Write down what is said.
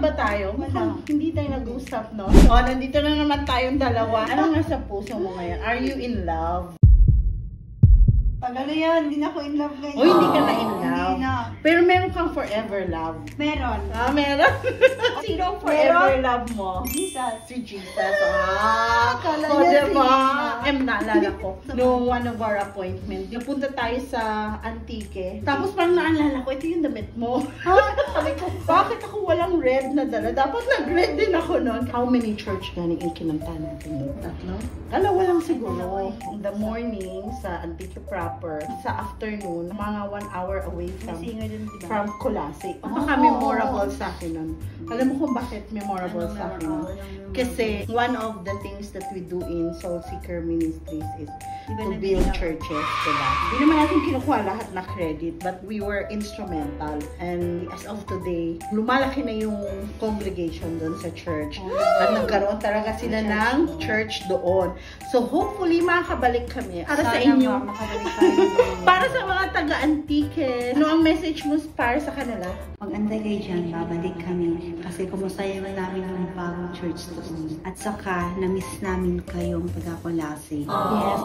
ba tayo? Wala. Hindi tayo nag-usap, no? So, nandito na naman tayong dalawa. Ano nga sa puso mo ngayon? Are you in love? Pag ano yan, hindi na ako in love ngayon. O hindi ka na in love? Hindi na. Pero meron kang forever love. Meron. Meron? Sino ang forever love mo? Jesus. Si Jesus. Kala So, niya diba? si Naalala ko. No, one of our appointment. Napunta tayo sa Antique. Tapos parang naalala ko, ito yung damit mo. Sabi ko, bakit ako walang red na dala? Dapat nag-red din ako nun. How many church galing yung kinanta natin? Tatlo? Dalawa lang siguro. In the morning, sa Antique proper. Sa afternoon, mga 1 hour away from Colase. Napaka-memorable sa akin nun. Alam mo kung bakit memorable sa akin nun? Kasi one of the things that we do in Soul Seeker Ministries is to build churches. Diba? Hindi naman natin kinukuha lahat na credit, but we were instrumental. And as of today, lumalaki na yung congregation doon sa church. At nagkaroon talaga sila ng church doon. So hopefully makakabalik kami. Para sa inyo, para sa mga taga-Antique, ano ang message mo para sa kanila? Mag-antay kayo dyan, babalik kami. Kasi kumusaya na namin yung bagong church doon. At saka, na-miss namin kayong taga-Colase. Yes.